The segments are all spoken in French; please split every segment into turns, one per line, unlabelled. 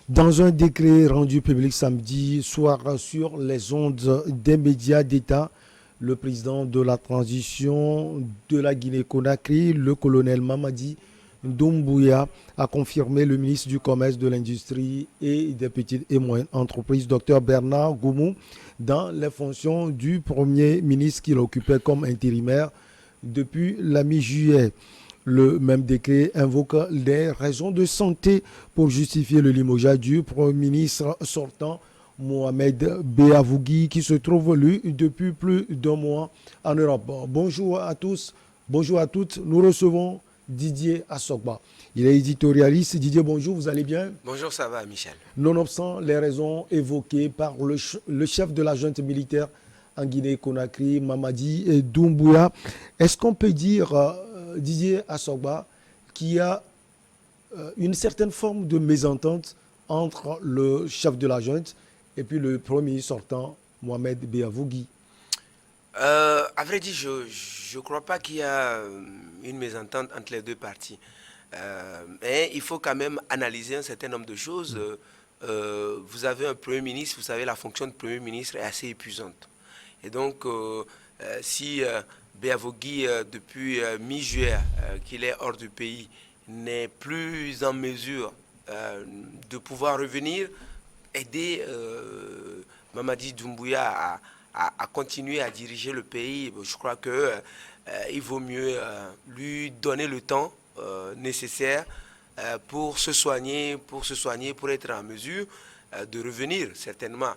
Dans un décret rendu public samedi soir sur les ondes des médias d'État, le président de la transition de la Guinée-Conakry, le colonel Mamadi Doumbouya, a confirmé le ministre du Commerce, de l'Industrie et des petites et moyennes entreprises, Dr Bernard Goumou, dans les fonctions du Premier ministre qu'il occupait comme intérimaire depuis la mi-juillet. Le même décret invoque des raisons de santé pour justifier le limogeage du Premier ministre sortant, Mohamed Beavougui, qui se trouve, lui, depuis plus d'un mois en Europe. Bonjour à tous, bonjour à toutes. Nous recevons Didier Assogba. Il est éditorialiste. Didier, bonjour, vous allez bien?
Bonjour, ça va, Michel.
Nonobstant les raisons évoquées par le chef de la junte militaire en Guinée-Conakry, Mamadi Doumbouya, est-ce qu'on peut dire, Didier Assogba, qu'il y a une certaine forme de mésentente entre le chef de la junte et puis le premier ministre sortant, Mohamed Beavougui?
À vrai dire, je ne crois pas qu'il y a une mésentente entre les deux parties. Mais il faut quand même analyser un certain nombre de choses. Vous avez un Premier ministre, vous savez, la fonction de Premier ministre est assez épuisante. Et donc, si Beavougui, depuis mi-juillet, qu'il est hors du pays, n'est plus en mesure de pouvoir revenir, aider Mamadi Doumbouya à continuer à diriger le pays, je crois que il vaut mieux lui donner le temps nécessaire pour se soigner, pour être en mesure de revenir, certainement.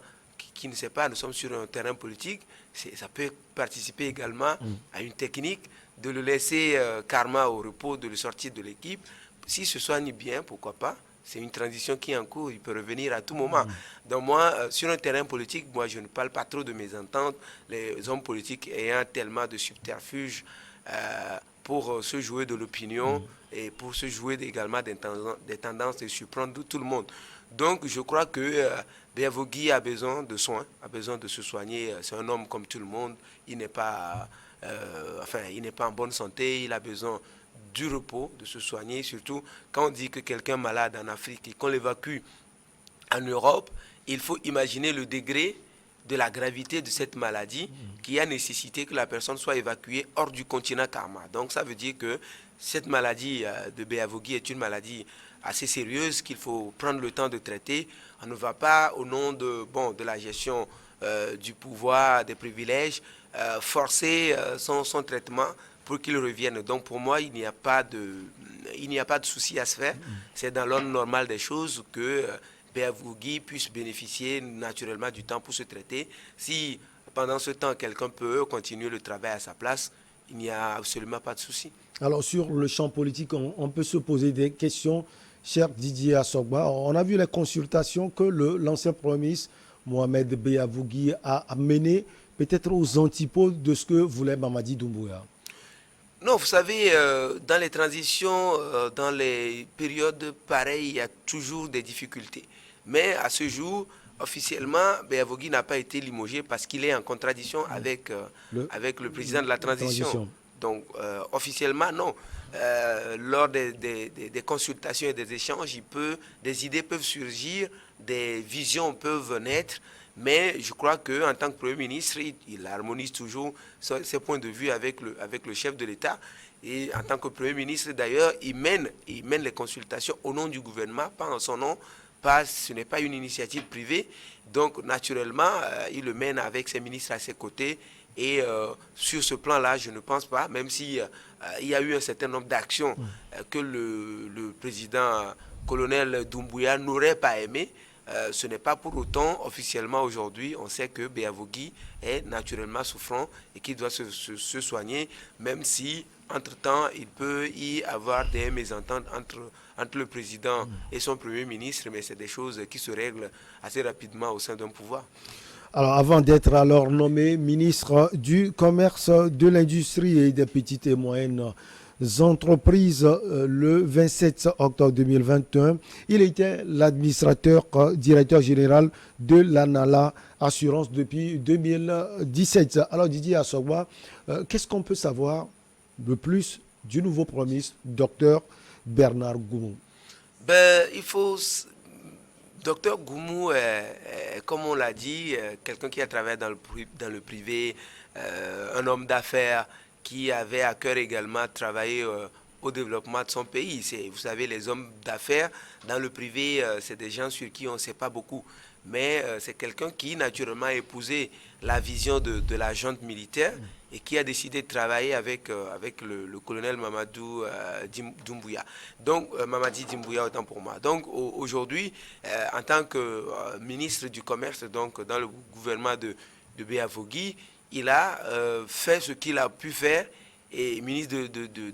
Qui ne sait pas, nous sommes sur un terrain politique, ça peut participer également à une technique de le laisser karma au repos, de le sortir de l'équipe. S'il se soigne bien, pourquoi pas? C'est une transition qui est en cours, il peut revenir à tout moment. Donc moi, sur un terrain politique, moi je ne parle pas trop de mésentente, les hommes politiques ayant tellement de subterfuges pour se jouer de l'opinion et pour se jouer également des tendances de surprendre tout le monde. Donc je crois que Beavougui a besoin de soins, a besoin de se soigner. C'est un homme comme tout le monde, il n'est pas, il n'est pas en bonne santé, il a besoin du repos, de se soigner, surtout quand on dit que quelqu'un est malade en Afrique et qu'on l'évacue en Europe, il faut imaginer le degré de la gravité de cette maladie qui a nécessité que la personne soit évacuée hors du continent Karma. Donc ça veut dire que cette maladie de Beavougui est une maladie assez sérieuse qu'il faut prendre le temps de traiter. On ne va pas, au nom de la gestion du pouvoir, des privilèges, forcer son traitement pour qu'il revienne. Donc pour moi, il n'y a pas de souci à se faire. C'est dans l'ordre normal des choses que Beavougui puisse bénéficier naturellement du temps pour se traiter. Si pendant ce temps, quelqu'un peut continuer le travail à sa place, il n'y a absolument pas de souci.
Alors sur le champ politique, on peut se poser des questions, cher Didier Assogba. On a vu les consultations que l'ancien Premier ministre Mohamed Beavougui a menées, peut-être aux antipodes de ce que voulait Mamadi Doumbouya.
Non, vous savez, dans les transitions, dans les périodes pareilles, il y a toujours des difficultés. Mais à ce jour, officiellement, Beavougui n'a pas été limogé parce qu'il est en contradiction avec le président de la transition. Donc, officiellement, non. Lors des consultations et des échanges, des idées peuvent surgir, des visions peuvent naître. Mais je crois qu'en tant que Premier ministre, il harmonise toujours ses points de vue avec le chef de l'État. Et en tant que Premier ministre, d'ailleurs, il mène les consultations au nom du gouvernement, pas en son nom. Ce n'est pas une initiative privée. Donc, naturellement, il le mène avec ses ministres à ses côtés. Et sur ce plan-là, je ne pense pas, même si il y a eu un certain nombre d'actions que le président colonel Doumbouya n'aurait pas aimé, ce n'est pas pour autant, officiellement aujourd'hui, on sait que Beavougui est naturellement souffrant et qu'il doit se soigner, même si, entre-temps, il peut y avoir des mésententes entre le président et son Premier ministre, mais c'est des choses qui se règlent assez rapidement au sein d'un pouvoir.
Alors, avant d'être alors nommé ministre du Commerce, de l'Industrie et des petites et moyennes entreprises le 27 octobre 2021, il était l'administrateur directeur général de l'ANALA Assurance depuis 2017. Alors, Didier Assogba, qu'est-ce qu'on peut savoir de plus du nouveau Premier ministre, docteur Bernard Goumou?
Il faut Docteur Goumou, comme on l'a dit, quelqu'un qui a travaillé dans le privé, un homme d'affaires qui avait à cœur également de travailler au développement de son pays. Vous savez, les hommes d'affaires dans le privé, c'est des gens sur qui on ne sait pas beaucoup. Mais c'est quelqu'un qui, naturellement, a épousé la vision de la junte militaire et qui a décidé de travailler avec, avec le colonel Mamadou Doumbouya. Donc, Mamadi Doumbouya, autant pour moi. Donc, aujourd'hui, en tant que ministre du Commerce, donc dans le gouvernement de Béavogui, il a fait ce qu'il a pu faire, et ministre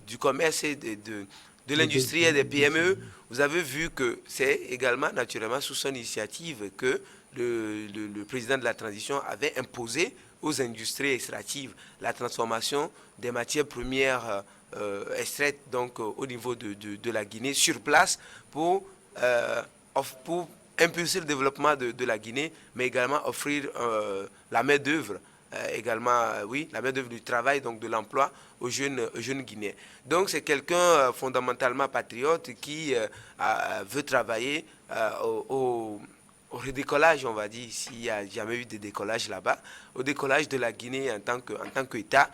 du Commerce et de l'industrie et des PME. Vous avez vu que c'est également naturellement sous son initiative que le président de la transition avait imposé aux industries extractives la transformation des matières premières extraites donc au niveau de la Guinée sur place pour impulser le développement de la Guinée, mais également offrir la main-d'œuvre également, oui, la main-d'œuvre du travail, donc de l'emploi aux jeunes Guinéens. Donc c'est quelqu'un fondamentalement patriote qui veut travailler au redécollage, on va dire, s'il n'y a jamais eu de décollage là-bas, au décollage de la Guinée en tant qu'État.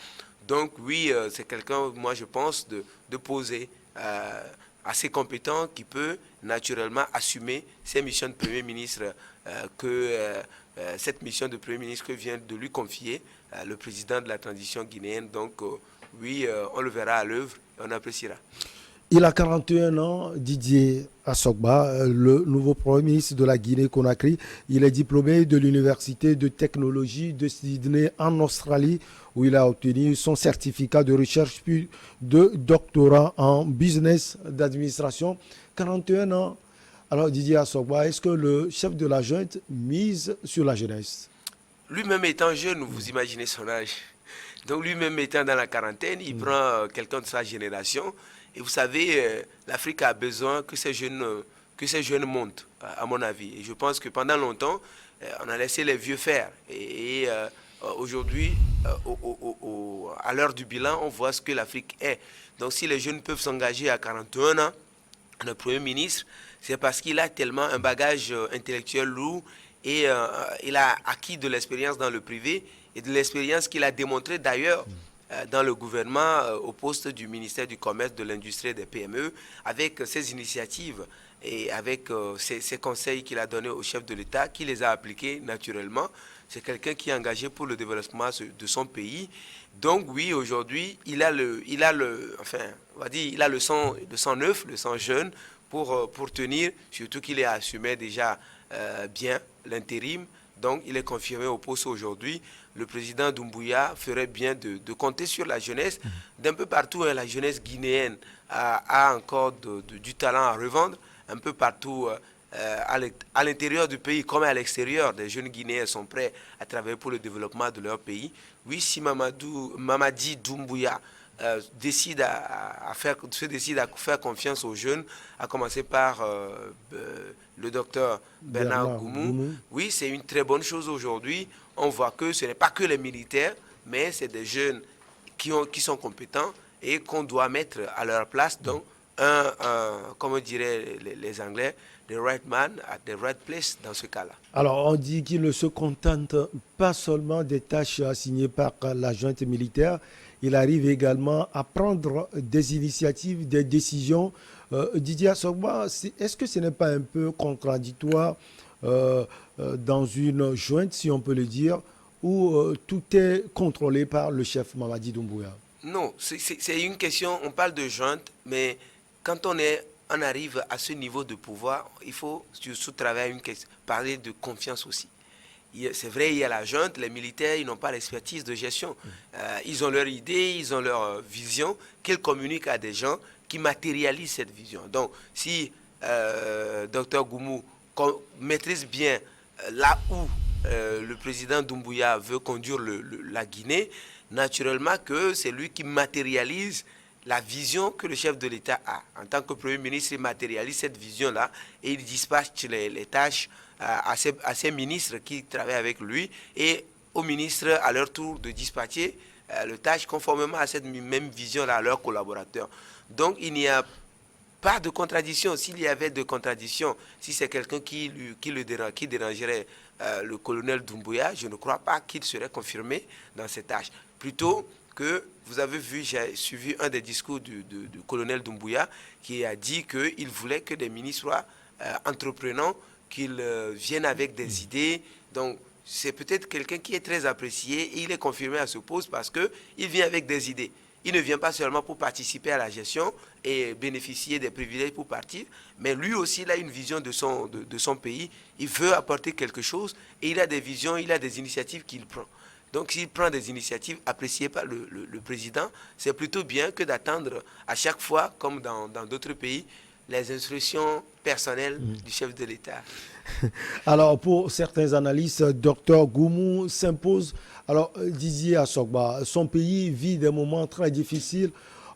Donc oui, c'est quelqu'un, moi je pense, de poser assez compétent qui peut naturellement assumer ses missions de Premier ministre cette mission de Premier ministre que vient de lui confier le président de la transition guinéenne. Donc oui, on le verra à l'œuvre et on appréciera.
Il a 41 ans, Didier Assogba, le nouveau Premier ministre de la Guinée-Conakry. Il est diplômé de l'Université de technologie de Sydney en Australie, où il a obtenu son certificat de recherche puis de doctorat en business d'administration. 41 ans. Alors Didier Assogba, est-ce que le chef de la junte mise sur la jeunesse?
Lui-même étant jeune, vous imaginez son âge. Donc lui-même étant dans la quarantaine, il prend quelqu'un de sa génération. Et vous savez, l'Afrique a besoin que ces jeunes montent, à mon avis. Et je pense que pendant longtemps, on a laissé les vieux faire. Et aujourd'hui, à l'heure du bilan, on voit ce que l'Afrique est. Donc si les jeunes peuvent s'engager à 41 ans, le Premier ministre, c'est parce qu'il a tellement un bagage intellectuel lourd et il a acquis de l'expérience dans le privé et de l'expérience qu'il a démontré d'ailleurs dans le gouvernement au poste du ministère du Commerce, de l'Industrie et des PME, avec ses initiatives et avec ses conseils qu'il a donnés au chef de l'État, qui les a appliqués naturellement. C'est quelqu'un qui est engagé pour le développement de son pays. Donc oui, aujourd'hui, il a le sang neuf, le sang jeune pour tenir, surtout qu'il est assumé déjà bien l'intérim. Donc il est confirmé au poste aujourd'hui. Le président Doumbouya ferait bien de compter sur la jeunesse. D'un peu partout, la jeunesse guinéenne a encore du talent à revendre. Un peu partout à l'intérieur du pays comme à l'extérieur, des jeunes Guinéens sont prêts à travailler pour le développement de leur pays. Oui, si Mamadi Doumbouya décide à faire confiance aux jeunes, à commencer par le docteur Bernard Goumou. Oui, c'est une très bonne chose aujourd'hui. On voit que ce n'est pas que les militaires, mais c'est des jeunes qui sont compétents et qu'on doit mettre à leur place. Donc, comme diraient les Anglais, the right man at the right place dans ce cas-là.
Alors, on dit qu'il ne se contente pas seulement des tâches assignées par la junte militaire, il arrive également à prendre des initiatives, des décisions. Didier Assogba, est-ce que ce n'est pas un peu contradictoire dans une junte, si on peut le dire, où tout est contrôlé par le chef Mamadi Doumbouya?
Non, c'est une question, on parle de junte, mais quand on arrive à ce niveau de pouvoir, il faut surtout parler de confiance aussi. C'est vrai, il y a la junte, les militaires, ils n'ont pas l'expertise de gestion. Ils ont leur idée, ils ont leur vision, qu'ils communiquent à des gens qui matérialisent cette vision. Donc, si Dr Goumou maîtrise bien là où le président Doumbouya veut conduire la Guinée, naturellement que c'est lui qui matérialise la vision que le chef de l'État a. En tant que Premier ministre, il matérialise cette vision-là et il dispatche les tâches à ses ministres qui travaillent avec lui et aux ministres à leur tour de dispatcher les tâches conformément à cette même vision-là à leurs collaborateurs. Donc il n'y a pas de contradiction. S'il y avait de contradiction, si c'est quelqu'un qui dérangerait le colonel Doumbouya, je ne crois pas qu'il serait confirmé dans ses tâches. Plutôt que, vous avez vu, j'ai suivi un des discours du colonel Doumbouya qui a dit qu'il voulait que des ministres soient entreprenants, qu'ils viennent avec des idées. Donc, c'est peut-être quelqu'un qui est très apprécié et il est confirmé à ce poste parce qu'il vient avec des idées. Il ne vient pas seulement pour participer à la gestion et bénéficier des privilèges pour partir, mais lui aussi, il a une vision de son pays. Il veut apporter quelque chose et il a des visions, il a des initiatives qu'il prend. Donc, s'il prend des initiatives appréciées par le président, c'est plutôt bien que d'attendre à chaque fois, comme dans d'autres pays, les instructions personnelles du chef de l'État.
Alors, pour certains analystes, Dr Goumou s'impose. Alors, Didier Assogba, son pays vit des moments très difficiles.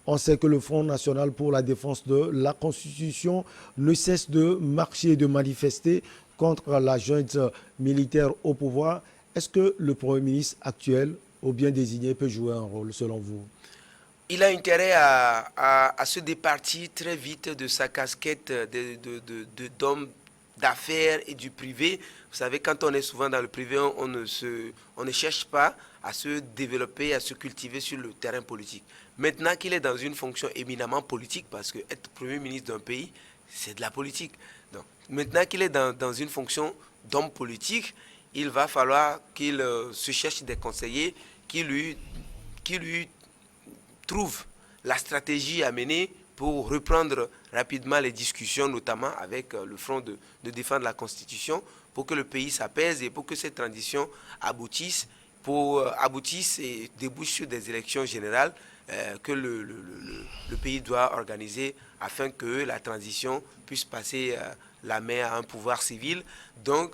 On sait que le Front national pour la défense de la Constitution ne cesse de marcher et de manifester contre la junte militaire au pouvoir. Est-ce que le Premier ministre actuel, ou bien désigné, peut jouer un rôle, selon vous?
Il a intérêt à se départir très vite de sa casquette d'homme d'affaires et du privé. Vous savez, quand on est souvent dans le privé, on ne cherche pas à se développer, à se cultiver sur le terrain politique. Maintenant qu'il est dans une fonction éminemment politique, parce que être Premier ministre d'un pays, c'est de la politique. Donc, maintenant qu'il est dans une fonction d'homme politique, il va falloir qu'il se cherche des conseillers qui lui trouvent la stratégie à mener pour reprendre rapidement les discussions, notamment avec le Front de défense de la Constitution, pour que le pays s'apaise et pour que cette transition aboutisse et débouche sur des élections générales que le pays doit organiser afin que la transition puisse passer la main à un pouvoir civil. Donc,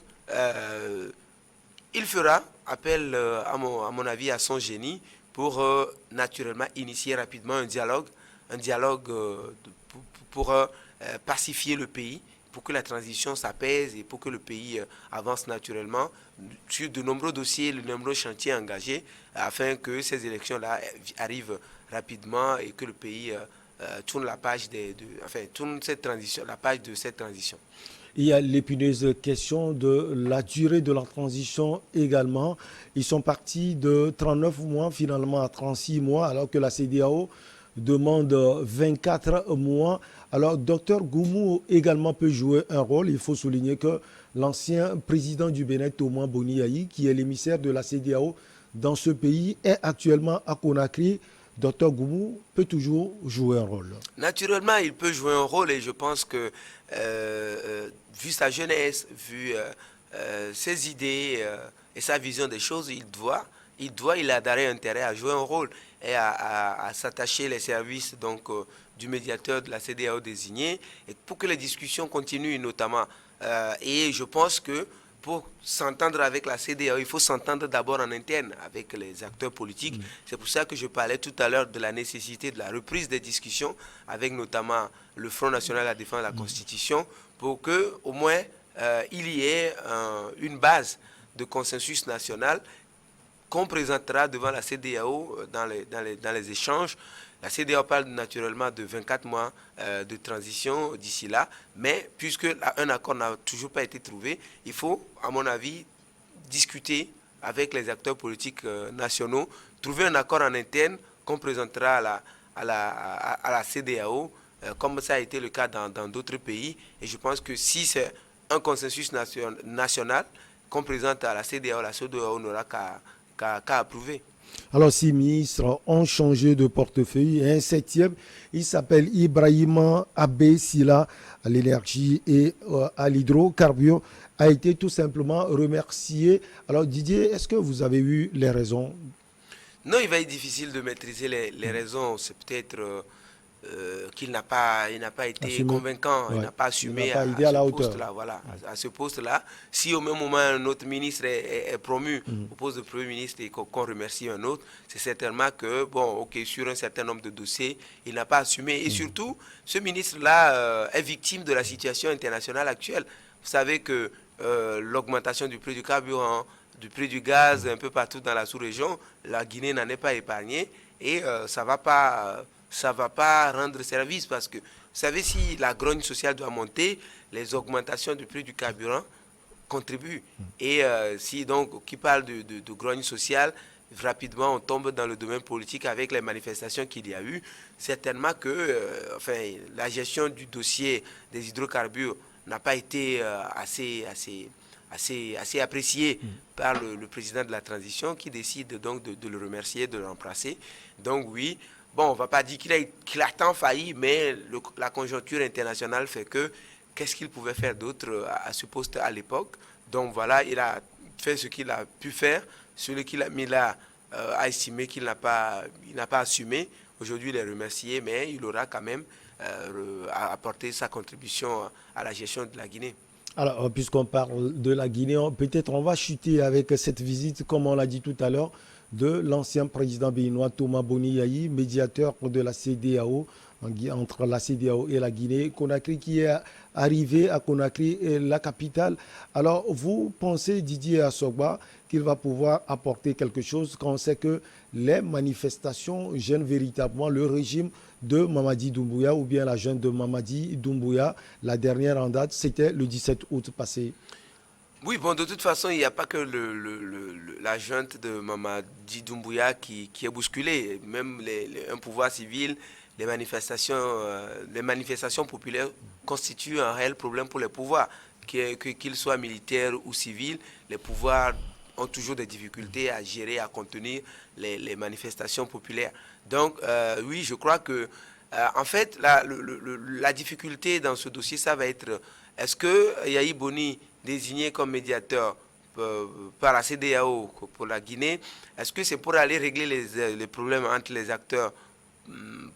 il fera appel, à mon avis, à son génie pour naturellement initier rapidement un dialogue pour pacifier le pays, pour que la transition s'apaise et pour que le pays avance naturellement sur de nombreux dossiers, de nombreux chantiers engagés, afin que ces élections-là arrivent rapidement et que le pays tourne la page tourne la page de cette transition.
Il y a l'épineuse question de la durée de la transition également. Ils sont partis de 39 mois finalement à 36 mois, alors que la CEDEAO demande 24 mois. Alors, Dr Goumou également peut jouer un rôle. Il faut souligner que l'ancien président du Bénin, Thomas Boni-Yayi, qui est l'émissaire de la CEDEAO dans ce pays, est actuellement à Conakry. Dr Goumou peut toujours jouer un rôle.
Naturellement, il peut jouer un rôle et je pense que, vu sa jeunesse, vu ses idées et sa vision des choses, il a d'intérêt à jouer un rôle et à s'attacher les services du médiateur de la CEDEAO désigné et pour que les discussions continuent notamment. Et je pense que pour s'entendre avec la CEDEAO, il faut s'entendre d'abord en interne avec les acteurs politiques. C'est pour ça que je parlais tout à l'heure de la nécessité de la reprise des discussions avec notamment le Front national à la défense de la Constitution pour qu'au moins il y ait une base de consensus national qu'on présentera devant la CEDEAO dans les échanges. La CEDEAO parle naturellement de 24 mois de transition d'ici là, mais puisque un accord n'a toujours pas été trouvé, il faut, à mon avis, discuter avec les acteurs politiques nationaux, trouver un accord en interne qu'on présentera à la CEDEAO, comme ça a été le cas dans d'autres pays. Et je pense que si c'est un consensus national qu'on présente à la CEDEAO n'aura qu'à approuver.
Alors, 6 ministres ont changé de portefeuille et un septième, il s'appelle Ibrahima Abbé Silla à l'énergie et à l'hydrocarbure, a été tout simplement remercié. Alors, Didier, est-ce que vous avez eu les raisons?
Non, il va être difficile de maîtriser les raisons. C'est peut-être qu'il n'a pas été convaincant, il n'a pas assumé à ce poste-là. Voilà, à ce poste-là. Si au même moment un autre ministre est promu au poste de Premier ministre et qu'on remercie un autre, c'est certainement que, sur un certain nombre de dossiers, il n'a pas assumé. Et surtout, ce ministre-là est victime de la situation internationale actuelle. Vous savez que l'augmentation du prix du carburant, du prix du gaz un peu partout dans la sous-région, la Guinée n'en est pas épargnée et ça va pas rendre service parce que savez, si la grogne sociale doit monter, les augmentations du prix du carburant contribuent. Et si donc, qui parle de grogne sociale, rapidement on tombe dans le domaine politique avec les manifestations qu'il y a eu. Certainement que la gestion du dossier des hydrocarbures n'a pas été assez appréciée par le président de la transition qui décide donc de le remercier, de le remplacer. Donc oui, bon, on ne va pas dire qu'il a tant failli, mais la conjoncture internationale fait que qu'est-ce qu'il pouvait faire d'autre à ce poste à l'époque. Donc voilà, il a fait ce qu'il a pu faire. Celui qu'il a mis là a estimé qu'il n'a pas assumé. Aujourd'hui, il est remercié, mais il aura quand même apporté sa contribution à la gestion de la Guinée.
Alors, puisqu'on parle de la Guinée, peut-être on va chuter avec cette visite, comme on l'a dit tout à l'heure, de l'ancien président béninois Thomas Boni Yayi, médiateur de la CEDEAO, entre la CEDEAO et la Guinée-Conakry, qui est arrivé à Conakry, la capitale. Alors, vous pensez, Didier Assogba, qu'il va pouvoir apporter quelque chose quand on sait que les manifestations gênent véritablement le régime de Mamadi Doumbouya ou bien la jeune de Mamadi Doumbouya. La dernière en date, c'était le 17 août passé.
Oui, bon, de toute façon, il n'y a pas que la junte de Mamadi Doumbouya qui est bousculée. Même un pouvoir civil, les manifestations populaires constituent un réel problème pour les pouvoirs. Qu'ils soient militaires ou civils, les pouvoirs ont toujours des difficultés à gérer, à contenir les manifestations populaires. Donc, oui, je crois que, en fait, la difficulté dans ce dossier, ça va être, est-ce que Yayi Boni, désigné comme médiateur par la CEDEAO pour la Guinée, est-ce que c'est pour aller régler les problèmes entre les acteurs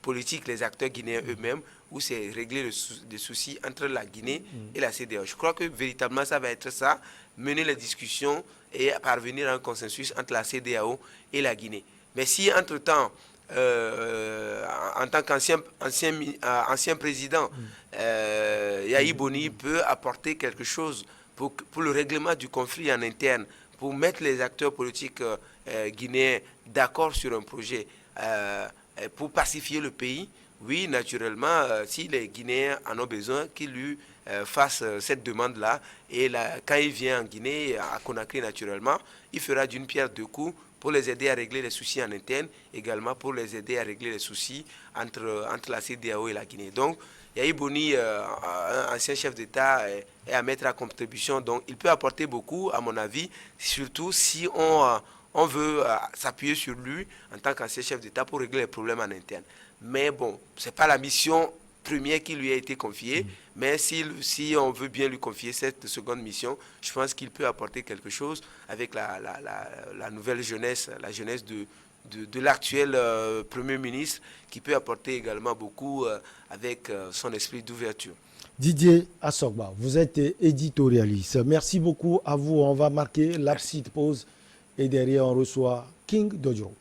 politiques, les acteurs guinéens eux-mêmes, ou c'est régler des soucis entre la Guinée et la CEDEAO? Je crois que véritablement ça va être ça, mener les discussions et parvenir à un consensus entre la CEDEAO et la Guinée. Mais si entre-temps, en tant qu'ancien président, Yayi Boni peut apporter quelque chose pour le règlement du conflit en interne, pour mettre les acteurs politiques guinéens d'accord sur un projet, pour pacifier le pays, oui, naturellement, si les Guinéens en ont besoin, qu'ils lui fassent cette demande-là. Et là, quand il vient en Guinée, à Conakry, naturellement, il fera d'une pierre deux coups pour les aider à régler les soucis en interne, également pour les aider à régler les soucis entre la CEDEAO et la Guinée. Donc, Yayi Boni, ancien chef d'État, est à mettre à contribution. Donc, il peut apporter beaucoup, à mon avis, surtout si on veut s'appuyer sur lui en tant qu'ancien chef d'État pour régler les problèmes en interne. Mais bon, ce n'est pas la mission première qui lui a été confiée, mais si on veut bien lui confier cette seconde mission, je pense qu'il peut apporter quelque chose avec la nouvelle jeunesse, la jeunesse de l'actuel Premier ministre, qui peut apporter également beaucoup avec son esprit d'ouverture.
Didier Assogba, vous êtes éditorialiste. Merci beaucoup à vous. On va marquer la petite pause et derrière on reçoit King Dodjo.